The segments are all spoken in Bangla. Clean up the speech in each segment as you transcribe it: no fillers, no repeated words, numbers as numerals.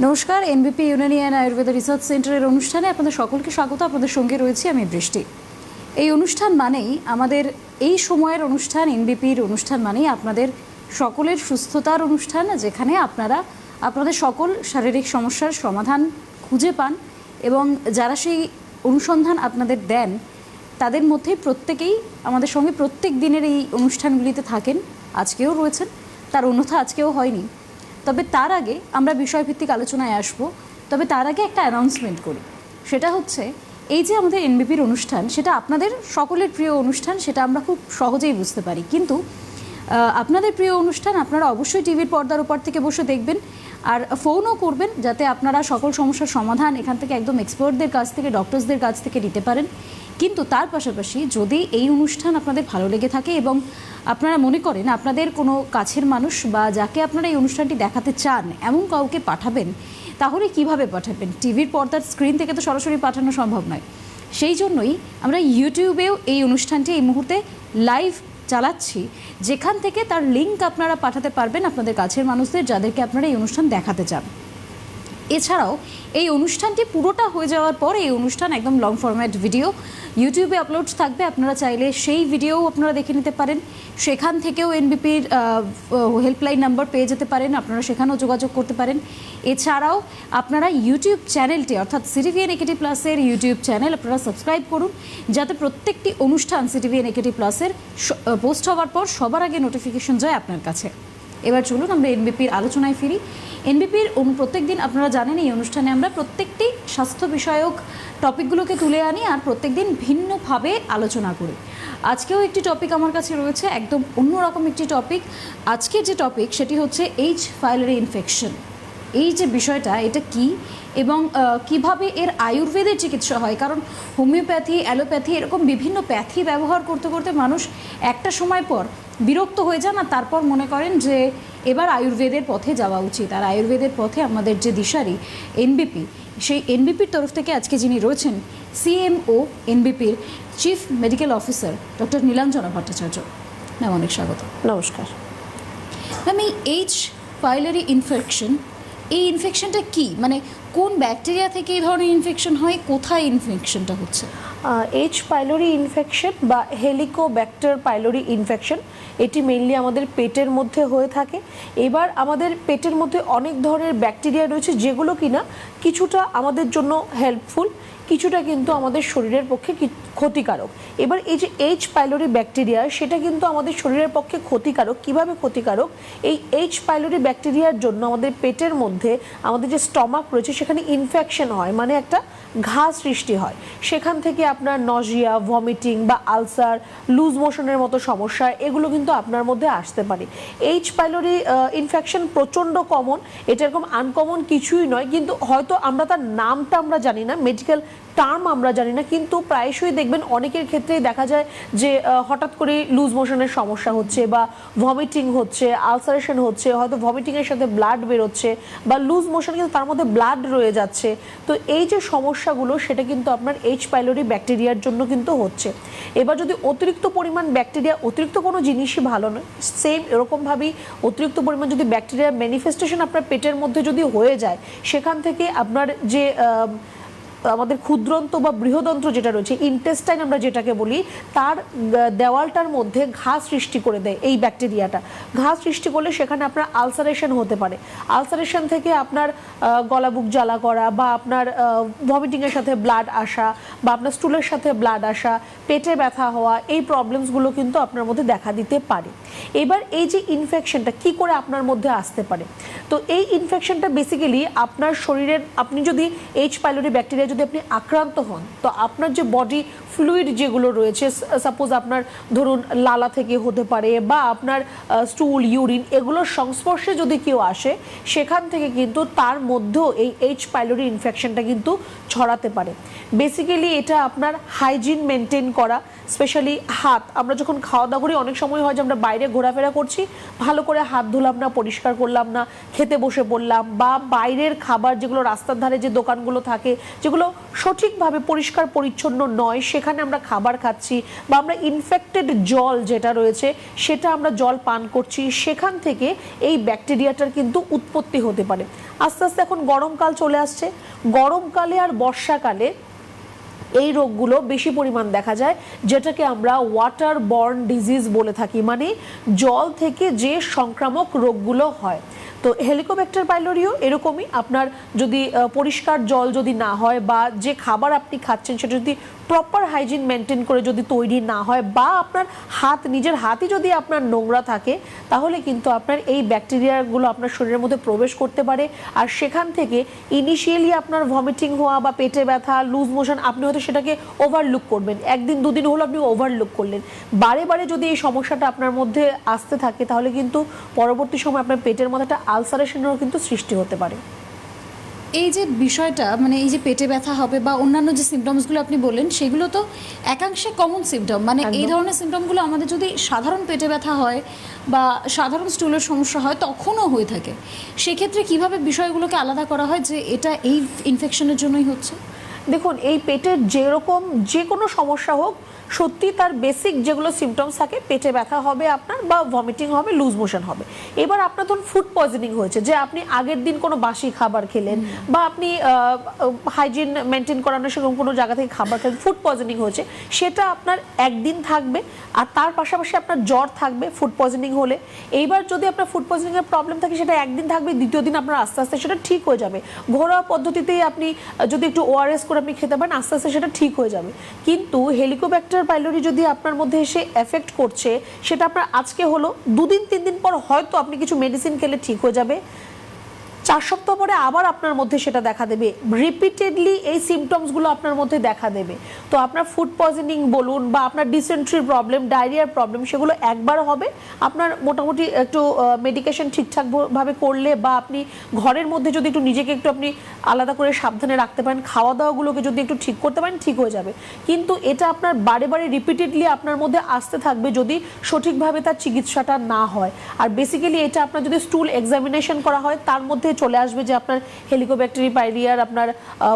নমস্কার, এনবিপি ইউনানি অ্যান্ড আয়ুর্বেদ রিসার্চ সেন্টারের অনুষ্ঠানে আপনাদের সকলকে স্বাগত। আপনাদের সঙ্গে রয়েছি আমি বৃষ্টি। এই অনুষ্ঠান মানেই আমাদের এই সময়ের অনুষ্ঠান, এনবিপির অনুষ্ঠান মানেই আপনাদের সকলের সুস্থতার অনুষ্ঠান, যেখানে আপনারা আপনাদের সকল শারীরিক সমস্যার সমাধান খুঁজে পান এবং যারা সেই অনুসন্ধান আপনাদের দেন তাদের মধ্যে প্রত্যেকেই আমাদের সঙ্গে প্রত্যেক দিনের এই অনুষ্ঠানগুলিতে থাকেন। আজকেও রয়েছেন, তার অন্যথা আজকেও হয়নি। তবে তার আগে আমরা বিষয়ভিত্তিক আলোচনায় আসব। তবে তার আগে একটা অ্যানাউন্সমেন্ট করি, সেটা হচ্ছে এই যে আমাদের এনবিপির অনুষ্ঠান, সেটা আপনাদের সকলের প্রিয় অনুষ্ঠান, সেটা আমরা খুব সহজেই বুঝতে পারি। কিন্তু আপনাদের প্রিয় অনুষ্ঠান আপনারা অবশ্যই টিভির পর্দার উপর থেকে বসে দেখবেন আর ফোনও করবেন, যাতে আপনারা সকল সমস্যার সমাধান এখান থেকে একদম এক্সপার্টদের কাছ থেকে, ডক্টরসদের কাছ থেকে নিতে পারেন। কিন্তু তার পাশাপাশি যদি এই অনুষ্ঠান আপনাদের ভালো লেগে থাকে এবং আপনারা মনে করেন আপনাদের কোনো কাছের মানুষ বা যাকে আপনারা এই অনুষ্ঠানটি দেখাতে চান এমন কাউকে পাঠাবেন, তাহলে কিভাবে পাঠাবেন? টিভির পর্দার স্ক্রিন থেকে তো সরাসরি পাঠানো সম্ভব নয়। সেই জন্যই আমরা ইউটিউবেও এই অনুষ্ঠানটি এই মুহূর্তে লাইভ চালাচ্ছি, যেখান থেকে তার লিঙ্ক আপনারা পাঠাতে পারবেন আপনাদের কাছের মানুষদের, যাদেরকে আপনারা এই অনুষ্ঠান দেখাতে চান। এছাড়াও এই অনুষ্ঠানটি পুরোটা হয়ে যাওয়ার পর এই অনুষ্ঠান একদম লং ফরম্যাট ভিডিও ইউটিউবে আপলোড থাকবে। আপনারা চাইলে সেই ভিডিও আপনারা দেখে নিতে পারেন। সেখান থেকেও এনবিপির হেল্পলাইন নাম্বার পেয়ে যেতে পারেন, আপনারা সেখানেও যোগাযোগ করতে পারেন। এছাড়াও আপনারা ইউটিউব চ্যানেলটি, অর্থাৎ সিটিভিএন একেটি প্লাসের ইউটিউব চ্যানেল আপনারা সাবস্ক্রাইব করুন, যাতে প্রত্যেকটি অনুষ্ঠান সিটিভিএন একেটি প্লাসের পোস্ট হওয়ার পর সবার আগে নোটিফিকেশন যায় আপনার কাছে। এবার চলুন আমরা এনবিপির আলোচনায় ফিরি। এনবিপির প্রত্যেক দিন আপনারা জানেন এই অনুষ্ঠানে আমরা প্রত্যেকটি স্বাস্থ্য বিষয়ক টপিকগুলোকে তুলে আনি আর প্রত্যেক দিন ভিন্নভাবে আলোচনা করি। আজকেও একটি টপিক আমার কাছে রয়েছে, একদম অন্যরকম একটি টপিক। আজকের যে টপিক সেটি হচ্ছে এইচ পাইলোরি ইনফেকশন। এই যে বিষয়টা, এটা কি এবং কিভাবে এর আয়ুর্বেদের চিকিৎসা হয়, কারণ হোমিওপ্যাথি, অ্যালোপ্যাথি এরকম বিভিন্ন প্যাথি ব্যবহার করতে করতে মানুষ একটা সময় পর বিরক্ত হয়ে যান আর তারপর মনে করেন যে এবার আয়ুর্বেদের পথে যাওয়া উচিত। আর আয়ুর্বেদের পথে আমাদের যে দিশারি এনবিপি, সেই এনবিপির তরফ থেকে আজকে যিনি রয়েছেন সিএমও এনবিপির chief medical officer doctor Nilanjana Bhattacharya. Ma'am, অনেক স্বাগত। নমস্কার ম্যাম, এই এইচ পাইলোরি ইনফেকশন, এই ইনফেকশনটা কি, মানে কোন ব্যাকটেরিয়া থেকে এই ধরনের ইনফেকশন হয়, কোথায় ইনফেকশনটা হচ্ছে? এইচ পাইলোরি ইনফেকশন বা হেলিকোব্যাক্টার পাইলোরি ইনফেকশন, এটি মেইনলি আমাদের পেটের মধ্যে হয়ে থাকে। এবার আমাদের পেটের মধ্যে অনেক ধরনের ব্যাকটেরিয়া রয়েছে, যেগুলো কিনা কিছুটা আমাদের জন্য হেল্পফুল, কিছুটা কিন্তু আমাদের শরীরের পক্ষে ক্ষতিকারক। এবার এই যে এইচ পাইলোরি ব্যাকটেরিয়া, সেটা কিন্তু আমাদের শরীরের পক্ষে ক্ষতিকারক। কিভাবে ক্ষতিকারক? এই এইচ পাইলোরি ব্যাকটেরিয়ার জন্য আমাদের পেটের মধ্যে, আমাদের যে স্টমাক রয়েছে সেখানে ইনফেকশন হয়, মানে একটা ঘা সৃষ্টি হয়। সেখান থেকে আপনার নজিয়া, ভমিটিং বা আলসার, লুজ মোশনের মতো সমস্যা, এগুলো কিন্তু আপনার মধ্যে আসতে পারে। এইচ পাইলোরি ইনফেকশন প্রচণ্ড কমন, এটা এরকম আনকমন কিছুই নয়, কিন্তু হয়তো আমরা তার নামটা আমরা জানি না, মেডিকেল টার্ম আমরা জানি না, কিন্তু প্রায়শই দেখবেন অনেকের ক্ষেত্রেই দেখা যায় যে হঠাৎ করে লুজ মোশনের সমস্যা হচ্ছে বা ভমিটিং হচ্ছে, আলসারেশন হচ্ছে, হয়তো ভমিটিংয়ের সাথে ব্লাড বেরোচ্ছে বা লুজ মোশন কিন্তু তার মধ্যে ব্লাড রয়ে যাচ্ছে। তো এই যে সমস্যাগুলো, সেটা কিন্তু আপনার এইচ পাইলোরি ব্যাকটেরিয়ার জন্য কিন্তু হচ্ছে। এবার যদি অতিরিক্ত পরিমাণ ব্যাকটেরিয়া, অতিরিক্ত কোনো জিনিসই ভালো নয়, সেম এরকমভাবেই অতিরিক্ত পরিমাণ যদি ব্যাকটেরিয়ার ম্যানিফেস্টেশন আপনার পেটের মধ্যে যদি হয়ে যায়, সেখান থেকে আপনার যে আমাদের ক্ষুদ্রন্ত বা বৃহদন্ত্র যেটা রয়েছে, ইন্টেস্টাইন আমরা যেটাকে বলি, তার দেওয়ালটার মধ্যে ঘা সৃষ্টি করে দেয় এই ব্যাকটেরিয়াটা। ঘা সৃষ্টি করলে সেখানে আপনার আলসারেশন হতে পারে। আলসারেশন থেকে আপনার গলা বুক জ্বালা করা বা আপনার ভমিটিংয়ের সাথে ব্লাড আসা বা আপনার স্টুলের সাথে ব্লাড আসা, পেটে ব্যথা হওয়া, এই প্রবলেমসগুলো কিন্তু আপনার মধ্যে দেখা দিতে পারে। এবার এই যে ইনফেকশনটা কি করে আপনার মধ্যে আসতে পারে, তো এই ইনফেকশনটা বেসিক্যালি আপনার শরীরের, আপনি যদি এইচ পাইলোরি ব্যাকটেরিয়া যদি আপনি আক্রান্ত হন, তো আপনার যে বডি ফ্লুইড যেগুলো রয়েছে, সাপোজ আপনার ধরুন লালা থেকে হতে পারে বা আপনার স্টুল, ইউরিন, এগুলোর সংস্পর্শে যদি কেউ আসে, সেখান থেকে কিন্তু তার মধ্যেও এই এইচ পাইলোরি ইনফেকশনটা কিন্তু ছড়াতে পারে। বেসিক্যালি বেসিক্যালি এটা আপনার হাইজিন মেনটেন করা, স্পেশালি হাত, আমরা যখন খাওয়া দাওয়া করি অনেক সময় হয় যে আমরা বাইরে ঘোরাফেরা করছি, ভালো করে হাত ধুলাম না, পরিষ্কার করলাম না, খেতে বসে পড়লাম, বা বাইরের খাবার যেগুলো রাস্তার ধারে যে দোকানগুলো থাকে যেগুলো সঠিকভাবে পরিষ্কার পরিচ্ছন্ন নয় সেখানে আমরা খাবার খাচ্ছি, বা আমরা ইনফেক্টেড জল যেটা রয়েছে সেটা আমরা জল পান করছি, সেখান থেকে এই ব্যাকটেরিয়াটার কিন্তু উৎপত্তি হতে পারে। আস্তে আস্তে এখন গরমকাল চলে আসছে, গরমকালে আর বর্ষাকালে এই রোগগুলো বেশি পরিমাণ দেখা যায়, যেটাকে আমরা ওয়াটার বর্ন ডিজিজ বলে থাকি, মানে জল থেকে যে সংক্রামক রোগগুলো হয়। তো হেলিকোব্যাক্টার পাইলোরিও এরকমই, আপনার যদি পরিষ্কার জল যদি না হয়, বা যে খাবার আপনি খাচ্ছেন সেটা যদি প্রপার হাইজিন মেনটেন করে যদি তৈরি না হয়, বা আপনার হাত, নিজের হাতই যদি আপনার নোংরা থাকে, তাহলে কিন্তু আপনার এই ব্যাকটেরিয়াগুলো আপনার শরীরের মধ্যে প্রবেশ করতে পারে। আর সেখান থেকে ইনিশিয়ালি আপনার ভমিটিং হওয়া বা পেটে ব্যথা, লুজ মোশন, আপনি হয়তো সেটাকে ওভারলুক করবেন, একদিন দুদিন হলো আপনি ওভারলুক করলেন, বারে বারে যদি এই সমস্যাটা আপনার মধ্যে আসতে থাকে তাহলে কিন্তু পরবর্তী সময় আপনার পেটের মধ্যে একটা আলসারেশনেরও কিন্তু সৃষ্টি হতে পারে। এই যে বিষয়টা, মানে এই যে পেটে ব্যথা হবে বা অন্যান্য যে সিমটমসগুলো আপনি বললেন সেগুলো তো একাংশে কমন সিমটম, মানে এই ধরনের সিমটমগুলো আমাদের যদি সাধারণ পেটে ব্যথা হয় বা সাধারণ স্টুলের সমস্যা হয় তখনও হয়ে থাকে, সেক্ষেত্রে কিভাবে বিষয়গুলোকে আলাদা করা হয় যে এটা এই ইনফেকশনের জন্যই হচ্ছে? দেখুন, এই পেটের যেরকম যে কোনো সমস্যা হোক, সত্যি তার বেসিক যেগুলো সিমটমস থাকে, পেটে ব্যথা হবে আপনার, বা ভমিটিং হবে, লুজ মোশন হবে। এবার আপনার ধরুন ফুড পয়জনিং হয়েছে, যে আপনি আগের দিন কোনো বাসি খাবার খেলেন, বা আপনি হাইজিন মেনটেন করানোর সেরকম কোনো জায়গা থেকে খাবার খেলেন, ফুড পয়জনিং হয়েছে, সেটা আপনার একদিন থাকবে, আর তার পাশাপাশি আপনার জ্বর থাকবে ফুড পয়জনিং হলে। এইবার যদি আপনার ফুড পয়জনিংয়ের প্রবলেম থাকে সেটা একদিন থাকবে, দ্বিতীয় দিন আপনার আস্তে আস্তে সেটা ঠিক হয়ে যাবে। ঘরোয়া পদ্ধতিতেই আপনি যদি একটু ওআরএস করে আপনি খেতে পারেন, আস্তে আস্তে সেটা ঠিক হয়ে যাবে। কিন্তু হেলিকোব্যাক্টার পাইলোরি যদি আপনার মধ্যে এসে এফেক্ট করছে, সেটা আপনার আজকে হলো, 2-3 দিন পর হয়তো আপনি কিছু মেডিসিন খেলে ঠিক হয়ে যাবে, 4 সপ্তাহ পরে আবার আপনার মধ্যে সেটা দেখা দেবে, রিপিটেডলি এই সিমটমসগুলো আপনার মধ্যে দেখা দেবে। তো আপনার ফুড পয়জনিং বলুন, বা আপনার ডিসেন্ট্রির প্রবলেম, ডায়রিয়ার প্রবলেম, সেগুলো একবার হবে, আপনার মোটামুটি একটু মেডিকেশন ঠিকঠাকভাবে করলে, বা আপনি ঘরের মধ্যে যদি একটু নিজেকে একটু আপনি আলাদা করে সাবধানে রাখতে পারেন, খাওয়া দাওয়াগুলোকে যদি একটু ঠিক করতে পারেন, ঠিক হয়ে যাবে। কিন্তু এটা আপনার বারে বারে রিপিটেডলি আপনার মধ্যে আসতে থাকবে যদি সঠিকভাবে তার চিকিৎসাটা না হয়। আর বেসিক্যালি এটা আপনার যদি স্টুল এক্সামিনেশন করা হয়, তার মধ্যে চলে আসবে যে আপনার হেলিকোব্যাক্টেরি পাইলিয়ার আপনার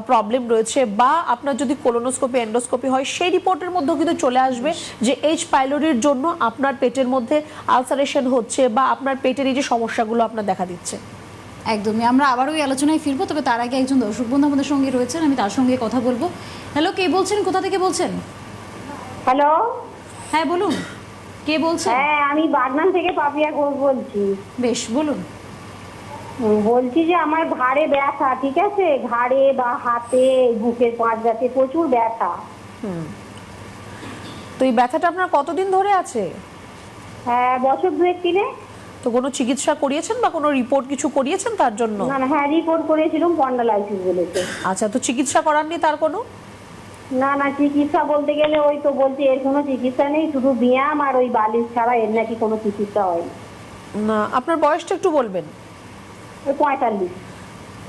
প্রবলেম রয়েছে, বা আপনার যদি কোলোনোস্কোপি, এন্ডোস্কোপি হয়, সেই রিপোর্টের মধ্যেও কিন্তু চলে আসবে যে এইচ পাইলোরির জন্য আপনার পেটের মধ্যে আলসারেশন হচ্ছে, বা আপনার পেটের এই যে সমস্যাগুলো আপনার দেখা দিচ্ছে। একদমই, আমরা আবার ওই আলোচনায় ফিরবো, তবে তার আগে একজন দর্শক বন্ধু আমাদের সঙ্গে রয়েছেন, আমি তার সঙ্গে কথা বলবো। হ্যালো, কে বলছেন, কোথা থেকে বলছেন? হ্যালো, হ্যাঁ বলুন, কে বলছেন? হ্যাঁ আমি বাগনান থেকে পাপিয়া ঘোষ বলছি। বেশ, বলুন। বলছি যে আমার ঘাড়ে ব্যথা, ঠিক আছে, ঘাড়ে বা হাতে, বুকের পাঁজরাতে প্রচুর ব্যথা। তো এই ব্যথাটা আপনার কতদিন ধরে আছে? হ্যাঁ, বছর 2-3। তো কোনো চিকিৎসা করিয়েছেন বা কোনো রিপোর্ট কিছু করিয়েছেন তার জন্য? না না, হ্যাঁ রিপোর্ট করেছিলাম, স্পন্ডালাইটিস বলেছে। আচ্ছা, তো চিকিৎসা করাননি তার কোনো? না না, চিকিৎসা বলতে গেলে ওই তো বলছে এর কোনো চিকিৎসা নেই, শুধু ব্যায়াম আর ওই বালিশ ছাড়া এর নাকি কোনো চিকিৎসা হয় না। আপনার বয়সটা একটু বলবেন? ওই 45।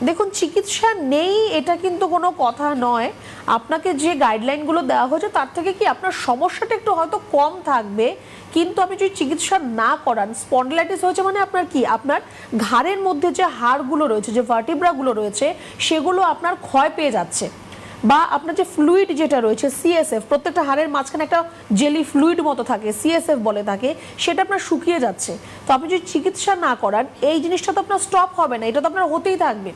দেখুন, চিকিৎসা নেই এটা কিন্তু কোনো কথা নয়। আপনাকে যে গাইডলাইনগুলো দেওয়া হয়েছে তার থেকে কি আপনার সমস্যাটা একটু হয়তো কম থাকবে, কিন্তু আপনি যদি চিকিৎসা না করান, স্পন্ডিলাইটিস হয়েছে মানে আপনার কি, আপনার ঘাড়ের মধ্যে যে হাড়গুলো রয়েছে, যে ভার্টিব্রাগুলো রয়েছে, সেগুলো আপনার ক্ষয় পেয়ে যাচ্ছে, বা আপনার যে ফ্লুইড যেটা রয়েছে সিএসএফ, প্রত্যেকটা হাড়ের মাঝখানে একটা জেলি ফ্লুইড মতো থাকে, সিএসএফ বলে থাকে, সেটা আপনার শুকিয়ে যাচ্ছে। তো আপনি যদি চিকিৎসা না করান, এই জিনিসটা তো আপনার স্টপ হবে না, এটা তো আপনার হতেই থাকবে।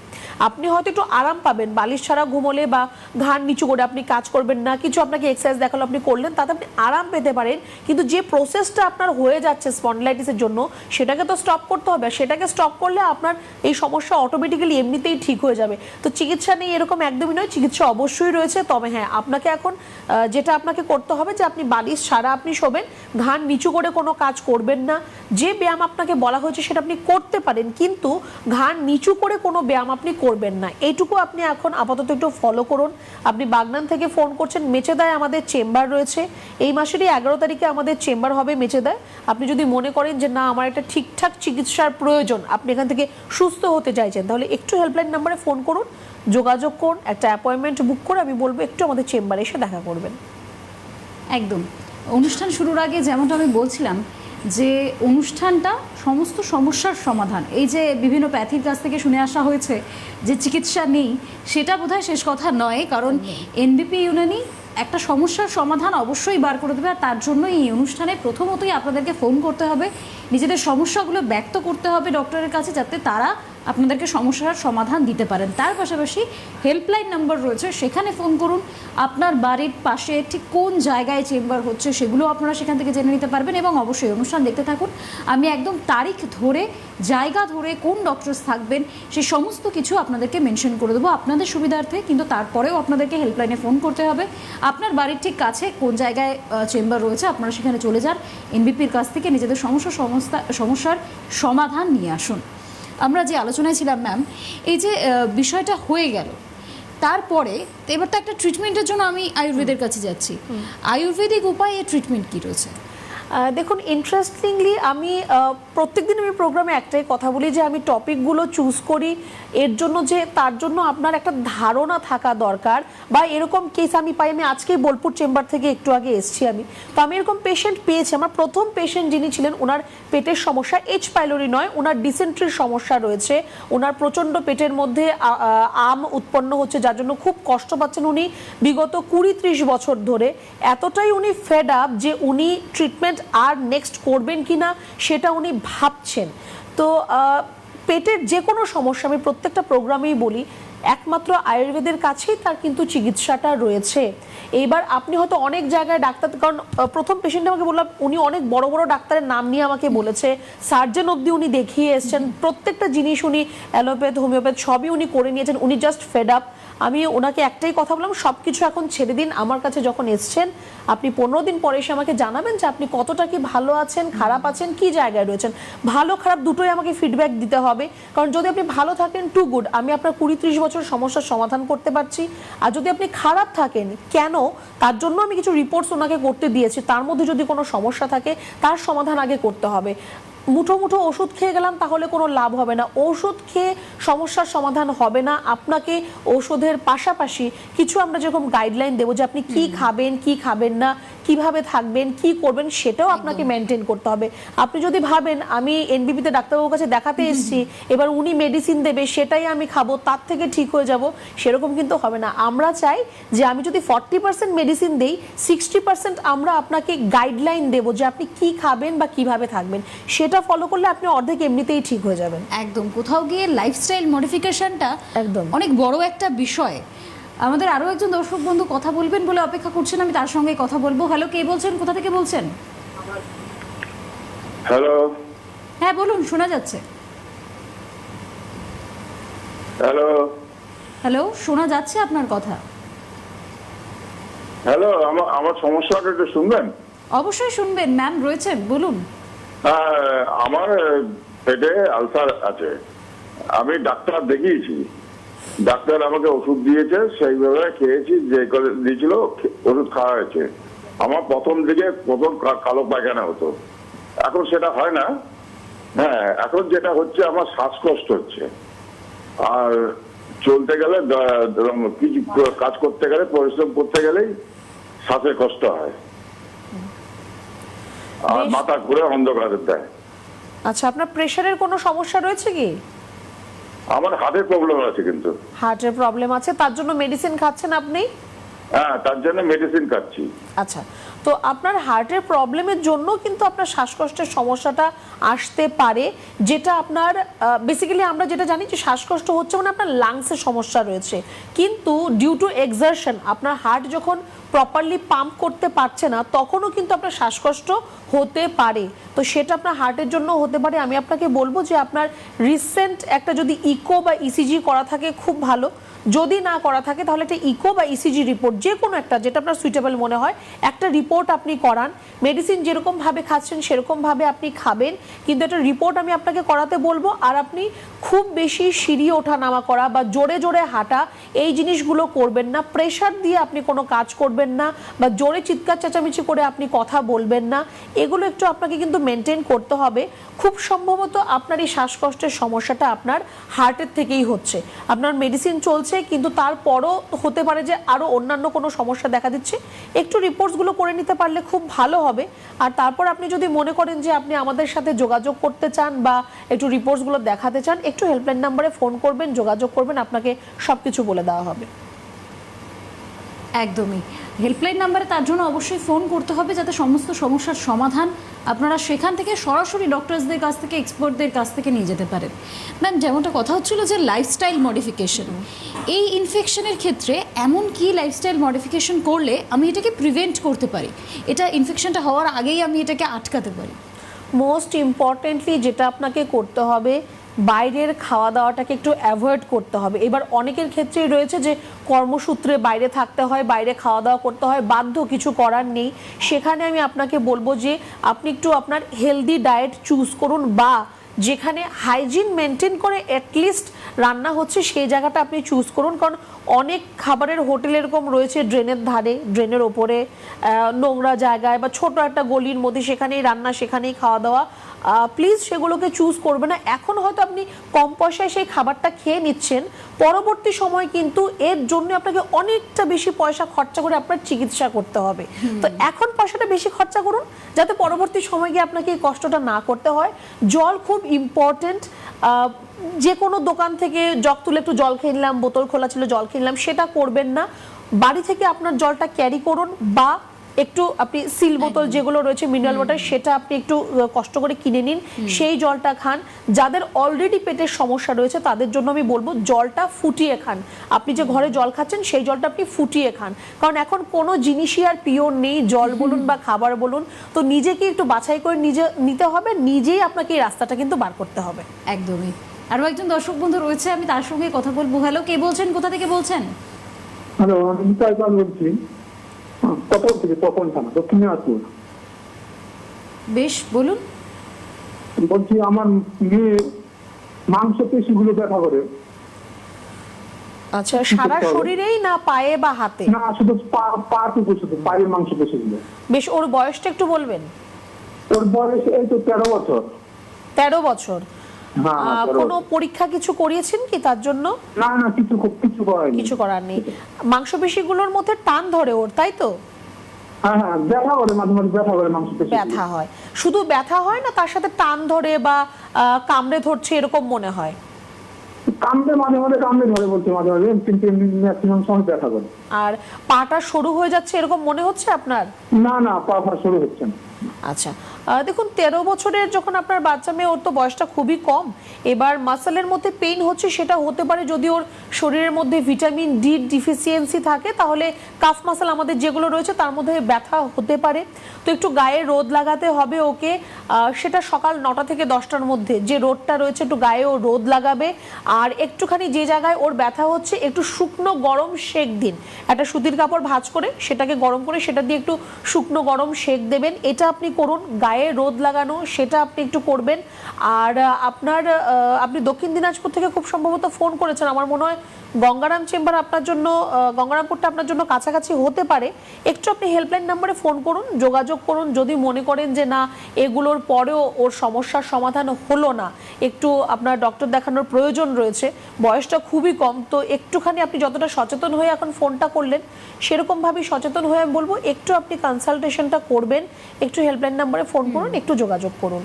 আপনি হয়তো একটু আরাম পাবেন, বালিশ ছাড়া ঘুমোলে বা ঘাড় নিচু করে আপনি কাজ করবেন না, কিছু আপনাকে এক্সারসাইজ দেখালো আপনি করলেন, তাতে আপনি আরাম পেতে পারেন, কিন্তু যে প্রসেসটা আপনার হয়ে যাচ্ছে স্পন্ডিলাইটিসের জন্য, সেটাকে তো স্টপ করতে হবে। সেটাকে স্টপ করলে আপনার এই সমস্যা অটোমেটিক্যালি এমনিতেই ঠিক হয়ে যাবে। তো চিকিৎসা নেই এরকম একদমই নয়, চিকিৎসা অবশ্যই রয়েছে। তবে হ্যাঁ, আপনাকে এখন যেটা আপনাকে করতে হবে যে আপনি বালিশ ছাড়া আপনি শোবেন, ঘাড় নিচু করে কোনো কাজ করবেন না, যে ব্যায়াম আপনাকে বলা হয়েছে সেটা আপনি করতে পারেন, কিন্তু ঘাড় নিচু করে কোনো ব্যায়াম আপনি করবেন না। এইটুকু আপনি এখন আপাতত একটু ফলো করুন। আপনি বাগনান থেকে ফোন করছেন, মেচেদায় আমাদের চেম্বার রয়েছে, এই মাসেরই 11 তারিখে আমাদের চেম্বার হবে মেচেদায়। আপনি যদি মনে করেন যে না, আমার একটা ঠিকঠাক চিকিৎসার প্রয়োজন, আপনি এখান থেকে সুস্থ হতে চাইছেন, তাহলে একটু হেল্পলাইন নাম্বারে ফোন করুন যোগাযোগ করুন, একটা অ্যাপয়েন্টমেন্ট বুক করে আমি বলবো একটু আমাদের চেম্বারে এসে দেখা করবেন। একদম। অনুষ্ঠান শুরুর আগে যেমনটা আমি বলছিলাম যে অনুষ্ঠানটা সমস্ত সমস্যার সমাধান, এই যে বিভিন্ন প্যাথির কাছ থেকে শুনে আসা হয়েছে যে চিকিৎসা নেই, সেটা বোধহয় শেষ কথা নয়, কারণ এনবিপি ইউনানি একটা সমস্যার সমাধান অবশ্যই বার করে দেবে। আর তার জন্য এই অনুষ্ঠানে প্রথমতই আপনাদেরকে ফোন করতে হবে, নিজেদের সমস্যাগুলো ব্যক্ত করতে হবে ডক্টরের কাছে, যাতে তারা আপনাদেরকে সমস্যার সমাধান দিতে পারেন। তার পাশাপাশি হেল্পলাইন নাম্বার রয়েছে, সেখানে ফোন করুন। আপনার বাড়ির পাশে ঠিক কোন জায়গায় চেম্বার হচ্ছে সেগুলো আপনারা সেখান থেকে জেনে নিতে পারবেন। এবং অবশ্যই অনুষ্ঠান দেখতে থাকুন, আমি একদম তারিখ ধরে, জায়গা ধরে, কোন ডক্টরস থাকবেন সেই সমস্ত কিছু আপনাদেরকে মেনশন করে দেবো আপনাদের সুবিধার্থে। কিন্তু তারপরেও আপনাদেরকে হেল্পলাইনে ফোন করতে হবে। আপনার বাড়ির ঠিক কাছে কোন জায়গায় চেম্বার রয়েছে আপনারা সেখানে চলে যান, এনবিপির কাছ থেকে নিজেদের সমস্যার সমাধান নিয়ে আসুন। আমরা যে আলোচনায় ছিলাম ম্যাম, এই যে বিষয়টা হয়ে গেল, তারপরে এবার তো একটা ট্রিটমেন্টের জন্য আমি আয়ুর্বেদের কাছে যাচ্ছি। আয়ুর্বেদিক উপায়ে ট্রিটমেন্ট কী রয়েছে? দেখুন, ইন্টারেস্টিংলি আমি প্রত্যেকদিন আমি প্রোগ্রামে একটাই কথা বলি যে আমি টপিকগুলো চুজ করি এর জন্য যে তার জন্য আপনার একটা ধারণা থাকা দরকার। বা এরকম কেস আমি পাই, আমি আজকেই বোলপুর চেম্বার থেকে একটু আগে এসেছি আমি, তো আমি এরকম পেশেন্ট পেয়েছি। আমার প্রথম পেশেন্ট যিনি ছিলেন, ওনার পেটের সমস্যা এইচ পাইলোরি নয়, ওনার ডিসেন্ট্রির সমস্যা রয়েছে, ওনার প্রচণ্ড পেটের মধ্যে আম উৎপন্ন হচ্ছে, যার জন্য খুব কষ্ট পাচ্ছেন উনি বিগত 20-30 বছর ধরে। এতটাই উনি ফেড আপ যে উনি ট্রিটমেন্ট আর নেক্সট করবেন কিনা সেটা উনি ভাবছেন। তো পেটের যে কোনো সমস্যা আমি প্রত্যেকটা প্রোগ্রামেই বলি একমাত্র আয়ুর্বেদের কাছেই তার কিন্তু চিকিৎসাটা রয়েছে। এইবার আপনি হয়তো অনেক জায়গায় ডাক্তার, কারণ প্রথম পেশেন্ট আমাকে বললাম উনি অনেক বড় বড় ডাক্তারের নাম নিয়ে আমাকে বলেছে, সার্জন অবধি উনি দেখিয়ে এসছেন, প্রত্যেকটা জিনিস উনি অ্যালোপ্যাথ হোমিওপ্যাথ সবই উনি করে নিয়েছেন, উনি জাস্ট ফেড আপ। আমি ওনাকে একটাই কথা বললাম, সব কিছু এখন ছেড়ে দিন, আমার কাছে যখন এসছেন আপনি 15 দিন পরে এসে আমাকে জানাবেন যে আপনি কতটা কি ভালো আছেন, খারাপ আছেন, কি জায়গায় রয়েছেন। ভালো খারাপ দুটোই আমাকে ফিডব্যাক দিতে হবে, কারণ যদি আপনি ভালো থাকেন টু গুড, আমি আপনার 20-30 বছর সমস্যার সমাধান করতে পারছি। আর যদি আপনি খারাপ থাকেন, কেন, তার জন্য আমি কিছু রিপোর্টস ওনাকে করতে দিয়েছি, তার মধ্যে যদি কোনো সমস্যা থাকে তার সমাধান আগে করতে হবে। মুঠো মুঠো ওষুধ খেয়ে গেলাম তাহলে কোনো লাভ হবে না, ওষুধ খেয়ে সমস্যার সমাধান হবে না। আপনাকে ওষুধের পাশাপাশি কিছু আমরা যেরকম গাইডলাইন দেবো যে আপনি কি খাবেন, কি খাবেন না, কিভাবে থাকবেন, কি করবেন, সেটাও আপনাকে মেনটেন করতে হবে। আপনি যদি ভাবেন আমি এনবিপিতে ডাক্তারবাবুর কাছে দেখাতে এসেছি, এবার উনি মেডিসিন দেবে সেটাই আমি খাবো, তার থেকে ঠিক হয়ে যাব, সেরকম কিন্তু হবে না। আমরা চাই যে আমি যদি 40% মেডিসিন দেই, 60% আমরা আপনাকে গাইডলাইন দেবো যে আপনি কি খাবেন বা কিভাবে থাকবেন, সেটা ফলো করলে আপনি অর্ধেক এমনিতেই ঠিক হয়ে যাবেন। একদম, কোথাও গিয়ে লাইফস্টাইল মডিফিকেশনটা একদম অনেক বড় একটা বিষয়। আমাদের আরো একজন দর্শক বন্ধু কথা বলবেন বলে অপেক্ষা করছেন, আমি তার সঙ্গে কথা বলবো। হ্যালো, কে বলছেন, কোথা থেকে বলছেন? হ্যালো। হ্যাঁ বলুন, শোনা যাচ্ছে। হ্যালো। হ্যালো, শোনা যাচ্ছে আপনার কথা। হ্যালো, আমার সমস্যাটা একটু শুনবেন? অবশ্যই শুনবেন, ম্যাম রয়েছেন, বলুন। আমার পেটে আলসার আছে, আমি ডাক্তার দেখিয়েছি, ডাক্তার আমাকে ওষুধ দিয়েছে, সেইভাবে খেয়েছি, যে করে দিয়েছিল ওষুধ খাওয়া হয়েছে। আমার প্রথম কালো পায়খানা হতো, এখন সেটা হয় না। হ্যাঁ, এখন যেটা হচ্ছে আমার শ্বাসকষ্ট হচ্ছে, আর চলতে গেলে কিছু কাজ করতে গেলে, পরিশ্রম করতে গেলেই শ্বাসে কষ্ট হয়, আর মাথা ঘুরে অন্ধকার দেয়। আচ্ছা, আপনার প্রেশারের কোনো সমস্যা রয়েছে কি? আমার হার্টের প্রবলেম আছে। কিন্তু হার্টের প্রবলেম আছে, তার জন্য মেডিসিন খাচ্ছেন আপনি? হ্যাঁ, তার জন্য মেডিসিন খাচ্ছি। আচ্ছা, তো আপনার হার্টের প্রবলেমের জন্য কিন্তু আপনার শ্বাসকষ্টের সমস্যাটা আসতে পারে, যেটা আপনার বেসিক্যালি আমরা যেটা জানি যে শ্বাসকষ্ট হচ্ছে মানে আপনার লাংসের সমস্যা রয়েছে, কিন্তু ডিউ টু এক্সারশন আপনার হার্ট যখন প্রপারলি পাম্প করতে পারছে না তখনও কিন্তু আপনার শ্বাসকষ্ট হতে পারে। তো সেটা আপনার হার্টের জন্য হতে পারে। আমি আপনাকে বলবো যে আপনার রিসেন্ট একটা যদি ইকো বা ইসিজি করা থাকে খুব ভালো, যদি না করা থাকে তাহলে একটা ইকো বা ইসিজি রিপোর্ট যে কোনো একটা, যেটা আপনার সুইটেবল মনে হয়, একটা রিপোর্ট রিপোর্ট আপনি করান। মেডিসিন যেরকম ভাবে খাচ্ছেন সেরকম ভাবে আপনি খাবেন, কিন্তু একটা রিপোর্ট আমি আপনাকে করাতে বলবো। আর আপনি খুব বেশি সিঁড়ি ওঠা নামা করা বা জোরে জোরে হাঁটা এই জিনিসগুলো করবেন না। প্রেশার দিয়ে আপনি কোনো কাজ করবেন না বা জোরে চিৎকার চেঁচামেচি করে আপনি কথা বলবেন না। এগুলো একটু আপনাকে কিন্তু মেনটেন করতে হবে। খুব সম্ভবত আপনার এই শ্বাসকষ্টের সমস্যাটা আপনার হার্টের থেকেই হচ্ছে। আপনার মেডিসিন চলছে, কিন্তু তারপরও হতে পারে যে আরও অন্যান্য কোনো সমস্যা দেখা দিচ্ছে। একটু রিপোর্টসগুলো করে নিতে পারলে খুব ভালো হবে। আর তারপর আপনি যদি মনে করেন যে আপনি আমাদের সাথে যোগাযোগ করতে চান বা একটু রিপোর্টসগুলো দেখাতে চান, একটু হেল্পলাইন নাম্বারে ফোন করবেন, যোগাযোগ করবেন, আপনাকে সব কিছু বলে দেওয়া হবে। একদমই, হেল্পলাইন নাম্বারে তার জন্য অবশ্যই ফোন করতে হবে, যাতে সমস্ত সমস্যার সমাধান আপনারা সেখান থেকে সরাসরি ডক্টরসদের কাছ থেকে, এক্সপার্টদের কাছ থেকে নিয়ে যেতে পারেন। ম্যাম, যেমনটা কথা হচ্ছিল যে লাইফস্টাইল মডিফিকেশন, এই ইনফেকশনের ক্ষেত্রে এমন কি লাইফস্টাইল মডিফিকেশন করলে আমি এটাকে প্রিভেন্ট করতে পারি, এটা ইনফেকশনটা হওয়ার আগেই আমি এটাকে আটকাতে পারি? মোস্ট ইম্পর্টেন্টলি যেটা আপনাকে করতে হবে, বাইরের খাওয়া দাওয়াটাকে একটু অ্যাভয়েড করতে হবে। এবার অনেকের ক্ষেত্রেই রয়েছে যে কর্মসূত্রে বাইরে থাকতে হয়, বাইরে খাওয়া দাওয়া করতে হয়, বাধ্য, কিছু করার নেই। সেখানে আমি আপনাকে বলবো যে আপনি একটু আপনার হেলদি ডায়েট চুজ করুন, বা যেখানে হাইজিন মেনটেন করে অ্যাটলিস্ট রান্না হচ্ছে সেই জায়গাটা আপনি চুজ করুন। কারণ অনেক খাবারের হোটেল এরকম রয়েছে ড্রেনের ধারে, ড্রেনের ওপরে, নোংরা জায়গায় বা ছোট একটা গলির মধ্যে, সেখানেই রান্না, সেখানেই খাওয়া দাওয়া। প্লিজ সেগুলোকে চুজ করবে না। এখন হয়তো আপনি কম পয়সায় সেই খাবারটা খেয়ে নিচ্ছেন, পরবর্তী সময় কিন্তু এর জন্য আপনাকে অনেকটা বেশি পয়সা খরচা করে আপনার চিকিৎসা করতে হবে। তো এখন পয়সাটা বেশি খরচা করুন, যাতে পরবর্তী সময় গিয়ে আপনাকে এই কষ্টটা না করতে হয়। জল খুব ইম্পর্টেন্ট। যে কোনো দোকান থেকে জগ তুলে একটু জল খেয়ে নিলাম, বোতল খোলা ছিল জল খেয়ে নিলাম, সেটা করবেন না। বাড়ি থেকে আপনার জলটা ক্যারি করুন, বা একটু আপনি সিল বোতল যেগুলো রয়েছে মিনারেল ওয়াটার, সেটা আপনি একটু কষ্ট করে কিনে নিন, সেই জলটা খান। যাদের অলরেডি পেটের সমস্যা রয়েছে তাদের জন্য আমি বলবো জলটা ফুটিয়ে খান। আপনি যে ঘরে জল খাচ্ছেন সেই জলটা আপনি ফুটিয়ে খান, কারণ এখন কোনো জিনিসই আর পিওর নেই, জল বলুন বা খাবার বলুন। তো নিজেকে একটু বাছাই করে নিজে নিতে হবে, নিজেই আপনাকে এই রাস্তাটা কিন্তু বার করতে হবে। একদমই। আরও একজন দর্শক বন্ধু রয়েছে, আমি তার সঙ্গে কথা বলবো। হ্যালো, কে বলছেন, কোথা থেকে বলছেন? হ্যালো, আমি তাইবান বলছি, কখন থেকে, কখন থানা, দক্ষিণ দিনাজপুর। বেশ, বলুন। বলছি আমার মেয়ে মাংস পেশিগুলো ব্যথা করে। আচ্ছা, সারা শরীরেই না পায়ে বা হাতে? না, শুধু পাটুকু, শুধু পায়ের মাংস পেশিগুলো। বেশ, ওর বয়সটা একটু বলবেন? ওর বয়স এই তো 13 বছর। 13 বছর। হ্যাঁ, 13 কোনো বছর। পরীক্ষা কিছু করিয়েছেন কি তার জন্য? না না, কিছু করায়নি। কিছু করার নেই। মাংসপেশিগুলোর মধ্যে টান ধরে ওর, তাই তো? হ্যাঁ হ্যাঁ, ব্যথা করে, মাঝে মাঝে ব্যথা করে মাংস পেশি। ব্যথা হয়, শুধু ব্যথা হয় না, তার সাথে টান ধরে বা কামড়ে ধরছে এরকম মনে হয়? কামড়ে, মাঝে মাঝে কামড়ে ধরে, বলছে মাঝে মাঝে, কিন্তু ম্যাক্সিমাম সময় ব্যথা করে। আর পাটা সরু হয়ে যাচ্ছে এরকম মনে হচ্ছে আপনার? না না, পা শুরু হচ্ছে না। আচ্ছা, দেখুন 13 বছরের যখন আপনার বাচ্চা মেয়ে, ওর তো বয়সটা খুবই কম। এবার মাসেলের মধ্যে পেইন হচ্ছে, সেটা হতে পারে যদি ওর শরীরের মধ্যে ভিটামিন ডি ডিফিসিয়েন্সি থাকে, তাহলে কাফ মাসেল আমাদের যেগুলো রয়েছে তার মধ্যে ব্যথা হতে পারে। তো একটু গায়ে রোদ লাগাতে হবে ওকে, সেটা সকাল 9টা থেকে 10টার মধ্যে যে রোদটা রয়েছে একটু গায়ে ও রোদ লাগাবে। আর একটুখানি যে জায়গায় ওর ব্যথা হচ্ছে একটু শুকনো গরম সেক দিন, একটা সুতির কাপড় ভাঁজ করে সেটাকে গরম করে সেটা দিয়ে একটু শুকনো গরম সেক দেবেন। এটা আপনি করুন, গায়ে রোদ লাগানো সেটা আপনি একটু করবেন। আর আপনি দক্ষিণ দিনাজপুর থেকে খুব সম্ভবত ফোন করেছেন, আমার মনে হয় গঙ্গারাম চেম্বার আপনার জন্য, গঙ্গারামপুরটা আপনার জন্য কাছাকাছি হতে পারে। একটু আপনি হেল্পলাইন নাম্বারে ফোন করুন, যোগাযোগ করুন। যদি মনে করেন যে না, এগুলোর পরেও ওর সমস্যার সমাধান হলো না, একটু আপনার ডক্টর দেখানোর প্রয়োজন রয়েছে, বয়সটা খুবই কম, তো একটুখানি আপনি যতটা সচেতন হয়ে এখন ফোনটা করলেন, সেরকমভাবেই সচেতন হয়ে আমি বলবো একটু আপনি কনসালটেশনটা করবেন। একটু হেল্পলাইন নাম্বারে ফোন করুন, একটু যোগাযোগ করুন।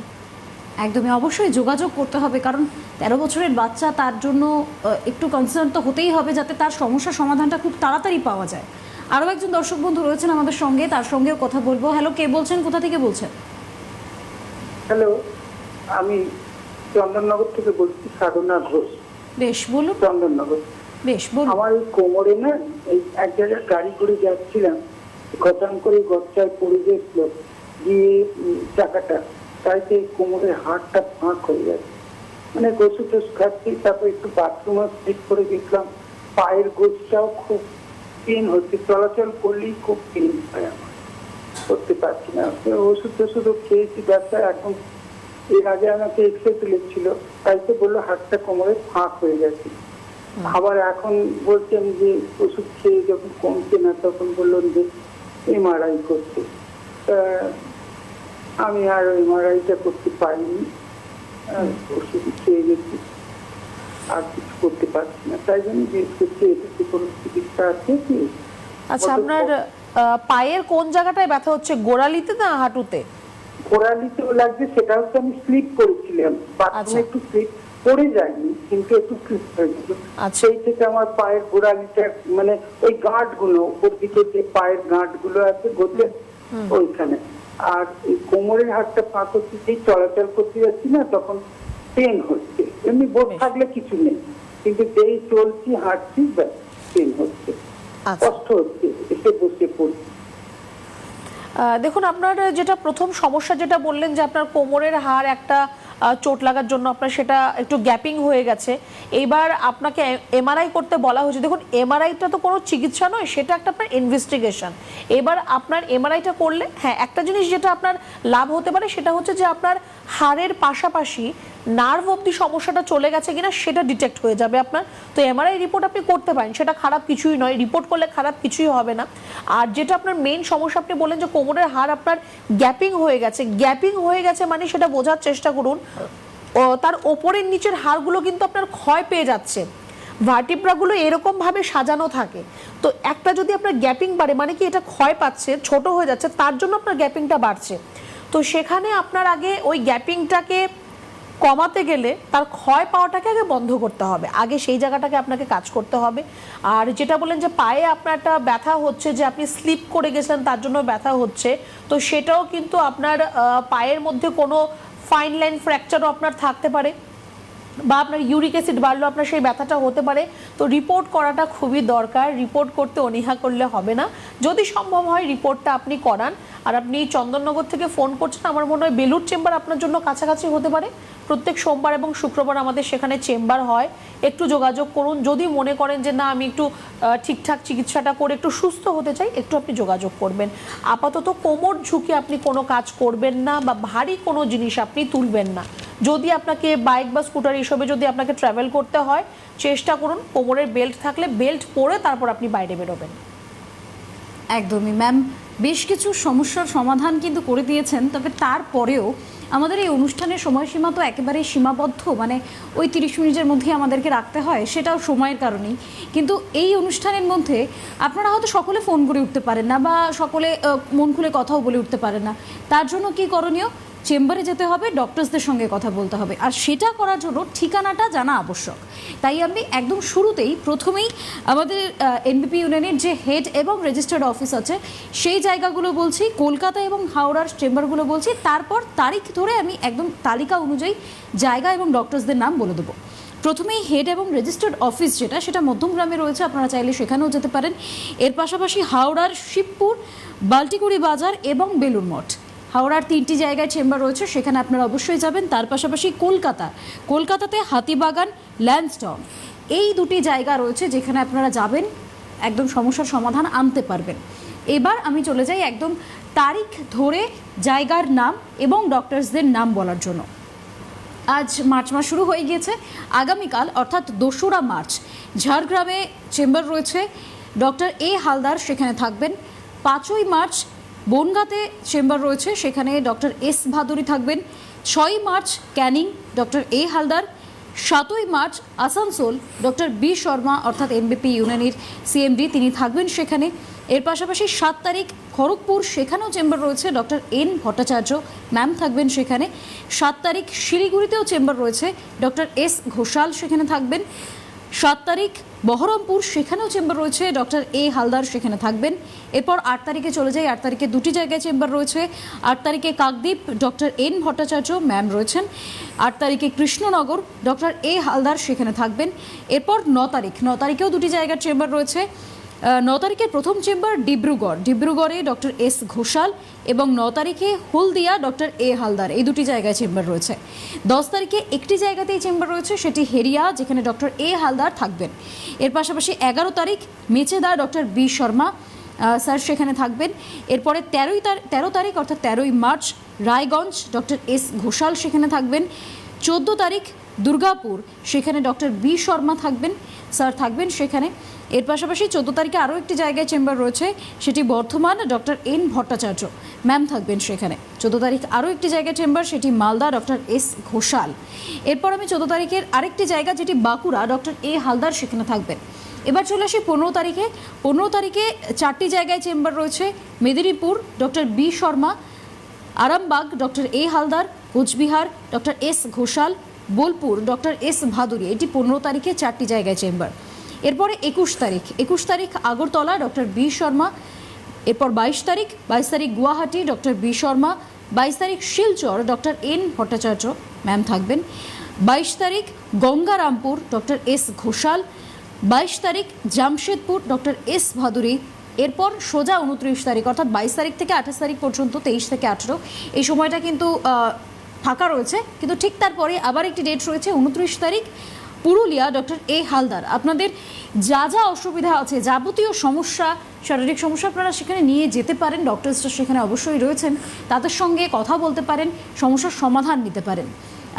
একদমই, অবশ্যই যোগাযোগ করতে হবে, কারণ 13 বছরের বাচ্চা, তার জন্য একটু কনসার্ন তো হতেই হবে, যাতে তার সমস্যার সমাধানটা খুব তাড়াতাড়ি পাওয়া যায়। আরও একজন দর্শক বন্ধু রয়েছেন আমাদের সঙ্গে, তার সঙ্গেও কথা বলবো। হ্যালো, কে বলছেন, কোথা থেকে বলছেন? হ্যালো, আমি চন্দননগর থেকে বলছি, সাধনা ঘোষ। বেশ, বলুন। চন্দননগর। বেশ, বলুন। আমার এই কোমরে না, এই এক জায়গায় গাড়ি করে যাচ্ছিলাম, গতান করে গচ্চায় পড়ে গেছিল দিয়ে চাকাটা, তাইতে কোমরের হাড়টা ফাঁক হয়ে যাচ্ছে। মানে ওষুধ খাচ্ছি, তারপর একটু বাথরুমে চেক করে দেখলাম পায়ের গোছটাও খুব পেন হচ্ছে, চলাচল করলেই খুব পেন হয় আমার। করতে পারছি না। ওষুধ টষুধ খেয়েছি ব্যবসা। এখন এর আগে আমাকে এক্সরে তুলেছিল, তাই তো বললো হাতটা কোমরে ফাঁক হয়ে গেছে। আবার এখন বলছেন যে ওষুধ খেয়ে যখন কমছে না তখন বললেন যে এমআরআই করতে। আমি আর এমআরআইটা করতে পারিনি, ওষুধ খেয়ে গেছি, আর কিছু করতে পারছি না। তাই জন্য জিজ্ঞেস করছি এটাতে কোনো চিকিৎসা আছে কি? আচ্ছা, আপনার পায়ের কোন জায়গাটায় ব্যথা হচ্ছে, গোড়ালিতে না হাঁটুতে? গোড়ালিতেও লাগছে, সেটা হচ্ছে আমি স্লিপ করেছিলাম, আচ্ছা। বাথরুমে একটু স্লিপ পড়ে যায়নি কিন্তু একটু স্লিপ হয়েছিল। আচ্ছা। সেই থেকে আমার পায়ের গোড়ালিটা মানে ওই গাঁট গুলো উপর দিকে যে পায়ের গাঁট গুলো আছে গোতে ওইখানে, আর এই কোমরের হাতটা ফাঁক হচ্ছে, সেই চলাচল করতে যাচ্ছি না তখন পেন হচ্ছে। এমনি বোধ থাকলে কিছু নেই, কিন্তু যেই চলছি হাঁটছি পেন হচ্ছে, আচ্ছা। কষ্ট হচ্ছে, এসে বসে পড়ছি। দেখুন, আপনার যেটা প্রথম সমস্যা যেটা বললেন যে আপনার কোমরের হাড় একটা চোট লাগার জন্য আপনার সেটা একটু গ্যাপিং হয়ে গেছে, এবার আপনাকে এমআরআই করতে বলা হয়েছে। দেখুন, এমআরআইটা তো কোনো চিকিৎসা নয়, সেটা একটা আপনার ইনভেস্টিগেশন। এবার আপনার এমআরআইটা করলে হ্যাঁ একটা জিনিস যেটা আপনার লাভ হতে পারে সেটা হচ্ছে যে আপনার হাড়ের পাশাপাশি নার্ভ অব্দি সমস্যাটা চলে গেছে কিনা সেটা ডিটেক্ট হয়ে যাবে আপনার। তো এমআরআই রিপোর্ট আপনি করতে পারেন, সেটা খারাপ কিছুই নয়, রিপোর্ট করলে খারাপ কিছুই হবে না। আর যেটা আপনার মেইন সমস্যা আপনি বললেন যে কোমরের হাড় আপনার গ্যাপিং হয়ে গেছে, গ্যাপিং হয়ে গেছে মানে সেটা বোঝার চেষ্টা করুন তার ওপরের নিচের হাড়গুলো কিন্তু আপনার ক্ষয় পেয়ে যাচ্ছে। ভার্টিব্রাগুলো এরকম ভাবে সাজানো থাকে, তো একটা যদি আপনার গ্যাপিং বাড়ে মানে কি এটা ক্ষয় পাচ্ছে, ছোট হয়ে যাচ্ছে, তার জন্য আপনার গ্যাপিংটা বাড়ছে। তো সেখানে আপনার আগে ওই গ্যাপিংটাকে কমাতে গেলে তার ক্ষয় পাওয়াটাকে আগে বন্ধ করতে হবে, আগে সেই জায়গাটাকে আপনাকে কাজ করতে হবে। আর যেটা বলেন যে পায়ে আপনার একটা ব্যথা হচ্ছে, যে আপনি স্লিপ করে গেছেন তার জন্য ব্যথা হচ্ছে, তো সেটাও কিন্তু আপনার পায়ের মধ্যে কোনো ফাইন লাইন ফ্র্যাকচারও আপনার থাকতে পারে, বা আপনার ইউরিক অ্যাসিড বাড়লেও আপনার সেই ব্যথাটা হতে পারে। তো রিপোর্ট করাটা খুবই দরকার, রিপোর্ট করতে অনীহা করলে হবে না। যদি সম্ভব হয় রিপোর্টটা আপনি করান। আর আপনি চন্দননগর থেকে ফোন করছেন, আমার মনে হয় বেলুড় চেম্বার আপনার জন্য কাছাকাছি হতে পারে। প্রত্যেক সোমবার এবং শুক্রবার আমাদের সেখানে চেম্বার হয়, একটু যোগাযোগ করুন। যদি মনে করেন যে না আমি একটু ঠিকঠাক চিকিৎসাটা করে একটু সুস্থ হতে চাই, একটু আপনি যোগাযোগ করবেন। আপাতত কোমর ঝুঁকে আপনি কোনো কাজ করবেন না, বা ভারী কোনো জিনিস আপনি তুলবেন না। যদি আপনাকে বাইক বা স্কুটার এসবে যদি আপনাকে ট্রাভেল করতে হয়, চেষ্টা করুন কোমরের বেল্ট থাকলে বেল্ট পরে তারপর আপনি বাইরে বেরোবেন। একদমই ম্যাম, বেশ কিছু সমস্যার সমাধান কিন্তু করে দিয়েছেন, তবে তারপরেও আমাদের এই অনুষ্ঠানের সময়সীমা তো একেবারেই সীমাবদ্ধ, মানে ওই 30 মিনিটের মধ্যেই আমাদেরকে রাখতে হয়, সেটাও সময়ের কারণেই। কিন্তু এই অনুষ্ঠানের মধ্যে আপনারা হয়তো সকলে ফোন করে উঠতে পারেন না, বা সকলে মন খুলে কথাও বলে উঠতে পারেন না। তার জন্য কি করণীয়? চেম্বারে যেতে হবে, ডক্টরসদের সঙ্গে কথা বলতে হবে, আর সেটা করার জন্য ঠিকানাটা জানা আবশ্যক। তাই আমি একদম প্রথমেই আমাদের এনবিপি ইউনিয়নের যে হেড এবং রেজিস্টার্ড অফিস আছে সেই জায়গাগুলো বলছি, কলকাতা এবং হাওড়ার চেম্বারগুলো বলছি, তারপর তারিখ ধরে আমি একদম তালিকা অনুযায়ী জায়গা এবং ডক্টরসদের নাম বলে দেবো। প্রথমেই হেড এবং রেজিস্টার্ড অফিস সেটা মধ্যমগ্রামে রয়েছে, আপনারা চাইলে সেখানেও যেতে পারেন। এর পাশাপাশি হাওড়ার শিবপুর, বাল্টিকুড়ি বাজার এবং বেলুড় মঠ, হাওড়ার 3টি জায়গায় চেম্বার রয়েছে, সেখানে আপনারা অবশ্যই যাবেন। তার পাশাপাশি কলকাতাতে হাতিবাগান, ল্যান্সডাউন, এই 2টি জায়গা রয়েছে যেখানে আপনারা যাবেন, একদম সমস্যার সমাধান আনতে পারবেন। এবার আমি চলে যাই একদম তারিখ ধরে জায়গার নাম এবং ডক্টরসদের নাম বলার জন্য। আজ মার্চ মাস শুরু হয়ে গিয়েছে, আগামীকাল অর্থাৎ 2রা মার্চ ঝাড়গ্রামে চেম্বার রয়েছে, ডক্টর এ হালদার সেখানে থাকবেন। 5ই মার্চ বনগাঁতে চেম্বার রয়েছে, সেখানে ডক্টর এস ভাদুরী থাকবেন। 6ই March Canning, doctor A Haldar. 7ই March Asansol, doctor B Sharma অর্থাৎ এনবিপি ইউনিয়নের সিএমডি, তিনি থাকবেন সেখানে। এর পাশাপাশি 7 তারিখ খড়গপুর, সেখানেও চেম্বার রয়েছে, ডক্টর এন ভট্টাচার্য ম্যাম থাকবেন সেখানে। 7 তারিখ শিলিগুড়িতেও চেম্বার রয়েছে, ডক্টর এস ঘোষাল সেখানে থাকবেন। 7 তারিখ বহরমপুর, সেখানেও চেম্বার রয়েছে, ডক্টর এ হালদার সেখানে থাকবেন। এরপর 8 তারিখে চলে যাই, 8 তারিখে 2টি জায়গায় চেম্বার রয়েছে। 8 তারিখে Kakdwip, doctor N Bhattacharya ma'am রয়েছেন। 8 তারিখে কৃষ্ণনগর, ডক্টর এ হালদার সেখানে থাকবেন। এরপর 9 তারিখেও 2টি জায়গার চেম্বার রয়েছে। 9 তারিখের প্রথম চেম্বার ডিব্রুগড়ে ডক্টর এস ঘোষাল, এবং 9 তারিখে হলদিয়া, ডক্টর এ হালদার, এই 2টি জায়গায় চেম্বার রয়েছে। 10 তারিখে একটি জায়গাতেই চেম্বার রয়েছে, সেটি হেরিয়া, যেখানে ডক্টর এ হালদার থাকবেন। এর পাশাপাশি 11 তারিখ Mecheda, doctor B Sharma. Sir সেখানে থাকবেন। এরপরে 13 তারিখ অর্থাৎ 13ই March Raiganj doctor S Ghoshal সেখানে থাকবেন। 14 তারিখ দুর্গাপুর, সেখানে ডক্টর বি শর্মা থাকবেন, স্যার থাকবেন সেখানে। এর পাশাপাশি 14 তারিখে আরও একটি জায়গায় চেম্বার রয়েছে, সেটি Bardhaman, doctor N Bhattacharya ma'am থাকবেন সেখানে। 14 তারিখ আরও একটি জায়গায় চেম্বার, সেটি মালদা, ডক্টর এস ঘোষাল। এরপর আমি 14 তারিখের আরেকটি জায়গা যেটি বাঁকুড়া, ডক্টর এ হালদার সেখানে থাকবেন। এবার চলে আসি 15 তারিখে। 15 তারিখে 4টি জায়গায় চেম্বার রয়েছে, Medinipur, doctor B Sharma, Arambagh, doctor A Haldar, Coochbehar, doctor S Ghoshal, Bolpur, doctor S Bhaduri. এটি 15 তারিখে 4টি জায়গায় চেম্বার। এরপরে 21 তারিখ আগরতলা, ডক্টর বি শর্মা। এরপর 22 তারিখ গুয়াহাটি, ডক্টর বি শর্মা। 22 তারিখ Silchar, doctor N Bhattacharya ma'am থাকবেন। 22 তারিখ গঙ্গারামপুর, ডক্টর এস ঘোষাল। 22 তারিখ জামশেদপুর, ডক্টর এস ভাদুরী। এরপর সোজা 29 তারিখ অর্থাৎ 22 তারিখ থেকে 28 তারিখ পর্যন্ত, 23 থেকে 18 এই সময়টা কিন্তু ফাঁকা রয়েছে, কিন্তু ঠিক তারপরে আবার একটি ডেট রয়েছে 29 তারিখ পুরুলিয়া, ডক্টর এ হালদার। আপনাদের যা যা অসুবিধা আছে, যাবতীয় সমস্যা, শারীরিক সমস্যা, আপনারা সেখানে নিয়ে যেতে পারেন। ডক্টরসরা সেখানে অবশ্যই রয়েছেন, তাদের সঙ্গে কথা বলতে পারেন, সমস্যার সমাধান নিতে পারেন।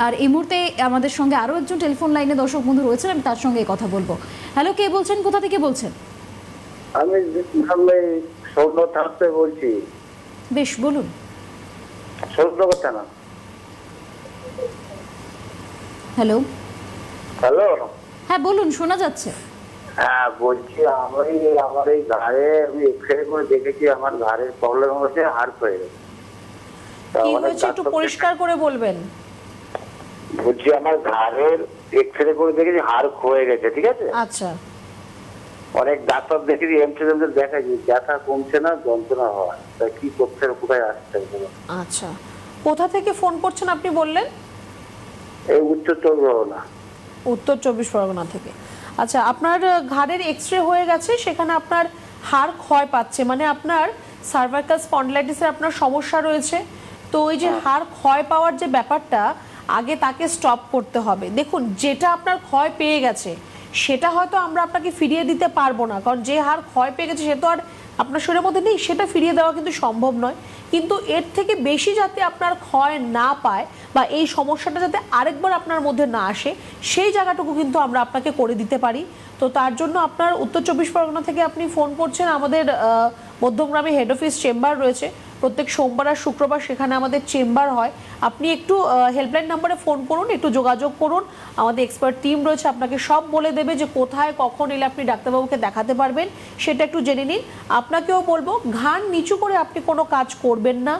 আর এই মুহূর্তে আমাদের সঙ্গে আরও একজন টেলিফোন লাইনে দর্শক বন্ধু রয়েছেন, আমি তার সঙ্গে কথা বলবো। হ্যালো, কে বলছেন, কোথা থেকে বলছেন? আমি সৌন্য থাকতে বলছি। বেশ, বলুন। সৌন্য কথা না। হ্যালো। হ্যালো, হ্যাঁ বলুন, শোনা যাচ্ছে। হ্যাঁ বলছি, আমার এই ঘাড়ে আমি এক্সরে করে দেখেছি, আমার ঘাড়ের প্রবলেম হচ্ছে, হাড় হয়ে গেছে। কি হয়েছে একটু পরিষ্কার করে বলবেন। বলছি আমার ঘাড়ের এক্সরে করে দেখেছি, হাড় ক্ষয়ে গেছে, ঠিক আছে। আচ্ছা, অনেক ডাক্তার দেখেছি, এমসে দেখাচ্ছি, ব্যথা কমছে না, যন্ত্রণা হয়, তা কি করছে, কোথায় আসছে? আচ্ছা, কোথা থেকে ফোন করছেন আপনি বললেন? এই উত্তর চন্দ্রনা, উত্তর 24 পরগনা থেকে। আচ্ছা, আপনার ঘাড়ের এক্সরে হয়ে গেছে, সেখানে আপনার হাড় ক্ষয় পাচ্ছে, মানে আপনার সার্ভাইকাল স্পন্ডিলাইটিসের আপনার সমস্যা রয়েছে। তো ওই যে হাড় ক্ষয় পাওয়ার যে ব্যাপারটা, আগে তাকে স্টপ করতে হবে। দেখুন, যেটা আপনার ক্ষয় পেয়ে গেছে সেটা হয়তো আমরা আপনাকে ফিরিয়ে দিতে পারবো না, কারণ যে হাড় ক্ষয় পেয়ে গেছে সে তো আর আপনার শরীরের মধ্যে নেই, সেটা ফিরিয়ে দেওয়া কিন্তু সম্ভব নয়। কিন্তু এর থেকে বেশি যাতে আপনার ক্ষয় না পায় বা এই সমস্যাটা যাতে আরেকবার আপনার মধ্যে না আসে, সেই জায়গাটুকু কিন্তু আমরা আপনাকে করে দিতে পারি। তো তার জন্য আপনার উত্তর 24 পরগনা থেকে আপনি ফোন করছেন, আমাদের মধ্যমগ্রামে হেড অফিস চেম্বার রয়েছে, প্রত্যেক সোমবার আর শুক্রবার সেখানে আমাদের চেম্বার হয়। আপনি একটু হেল্পলাইন নাম্বারে ফোন করুন, একটু যোগাযোগ করুন, আমাদের এক্সপার্ট টিম রয়েছে, আপনাকে সব বলে দেবে যে কোথায় কখন এলে আপনি ডাক্তারবাবুকে দেখাতে পারবেন, সেটা একটু জেনে নিন। আপনাকেও বলবো, ঘাড় নিচু করে আপনি কোনো কাজ করবেন না,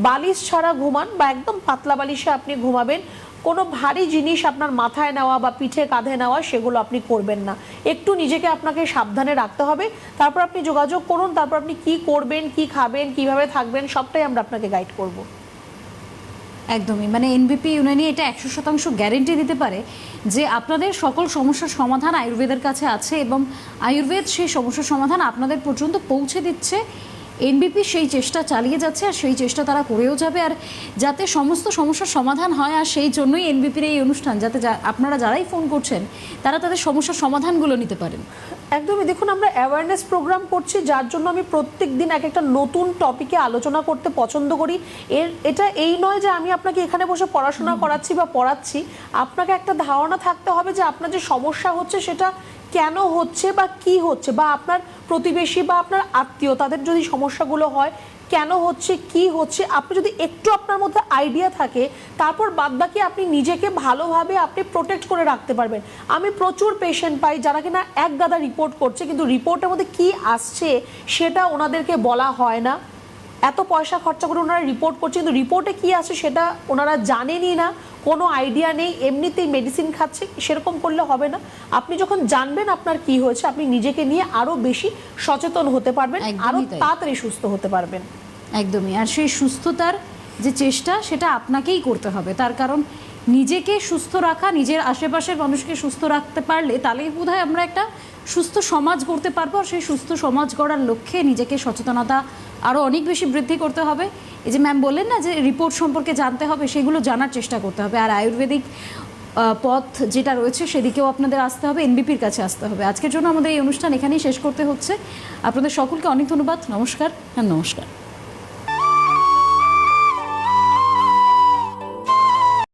বালিশ ছাড়া ঘুমান বা একদম পাতলা বালিশে আপনি ঘুমাবেন। কোনো ভারী জিনিস আপনার মাথায় নেওয়া বা পিঠে কাঁধে নেওয়া সেগুলো আপনি করবেন না। একটু নিজেকে আপনাকে সাবধানে রাখতে হবে। তারপর আপনি যোগাযোগ করুন, তারপর আপনি কি করবেন, কি খাবেন, কিভাবে থাকবেন, সবটাই আমরা আপনাকে গাইড করব। একদমই, মানে এনবিপি ইউনানি এটা 100% গ্যারেন্টি দিতে পারে যে আপনাদের সকল সমস্যার সমাধান আয়ুর্বেদের কাছে আছে, এবং আয়ুর্বেদ সেই সমস্যার সমাধান আপনাদের পর্যন্ত পৌঁছে দিচ্ছে। এনবিপি সেই চেষ্টা চালিয়ে যাচ্ছে, আর সেই চেষ্টা তারা করেও যাবে, আর যাতে সমস্ত সমস্যার সমাধান হয়। আর সেই জন্যই এনবিপির এই অনুষ্ঠান, যাতে আপনারা যারাই ফোন করছেন তারা তাদের সমস্যার সমাধানগুলো নিতে পারেন। একদমই, দেখুন, আমরা অ্যাওয়ারনেস প্রোগ্রাম করছি, যার জন্য আমি প্রত্যেক দিন এক একটা নতুন টপিকে আলোচনা করতে পছন্দ করি। এটা এই নয় যে আমি আপনাকে এখানে বসে পড়াশোনা করাচ্ছি বা পড়াচ্ছি। আপনাকে একটা ধারণা থাকতে হবে যে আপনার যে সমস্যা হচ্ছে সেটা কেন হচ্ছে বা কি হচ্ছে, বা আপনার প্রতিবেশী বা আপনার আত্মীয় তাদের যদি সমস্যাগুলো হয়, কেন হচ্ছে, কি হচ্ছে, আপনি যদি একটু আপনার মধ্যে আইডিয়া থাকে, তারপর বাদবাকি আপনি নিজেকে ভালোভাবে আপনি প্রোটেক্ট করে রাখতে পারবেন। আমি প্রচুর পেশেন্ট পাই যারা কিনা এক গাদা রিপোর্ট করছে, কিন্তু রিপোর্টের মধ্যে কি আসছে সেটা ওনাদেরকে বলা হয় না। এত পয়সা খরচা করে ওনারা রিপোর্ট করছে, কিন্তু রিপোর্টে কি আছে সেটা ওনারা জানেনই না, কোনো আইডিয়া নেই, এমনিতেই মেডিসিন খাচ্ছে। সেরকম করলে হবে না। আপনি যখন জানবেন আপনার কি হয়েছে, আপনি নিজেকে নিয়ে আরো বেশি সচেতন হতে পারবেন, আরো তাড়াতাড়ি সুস্থ হতে পারবেন। একদমই, আর সেই সুস্থতার যে চেষ্টা সেটা আপনাকেই করতে হবে। তার কারণ নিজেকে সুস্থ রাখা, নিজের আশেপাশের মানুষকে সুস্থ রাখতে পারলে তাহলেই বোধহয় আমরা একটা সুস্থ সমাজ গড়তে পারবো। আর সেই সুস্থ সমাজ গড়ার লক্ষ্যে নিজেকে সচেতনতা আরও অনেক বেশি বৃদ্ধি করতে হবে। এই যে ম্যাম বললেন না যে রিপোর্ট সম্পর্কে জানতে হবে, সেগুলো জানার চেষ্টা করতে হবে। আর আয়ুর্বেদিক পথ যেটা রয়েছে সেদিকেও আপনাদের আসতে হবে, এনবিপির কাছে আসতে হবে। আজকের জন্য আমাদের এই অনুষ্ঠান এখানেই শেষ করতে হচ্ছে। আপনাদের সকলকে অনেক ধন্যবাদ। নমস্কার। হ্যাঁ, নমস্কার।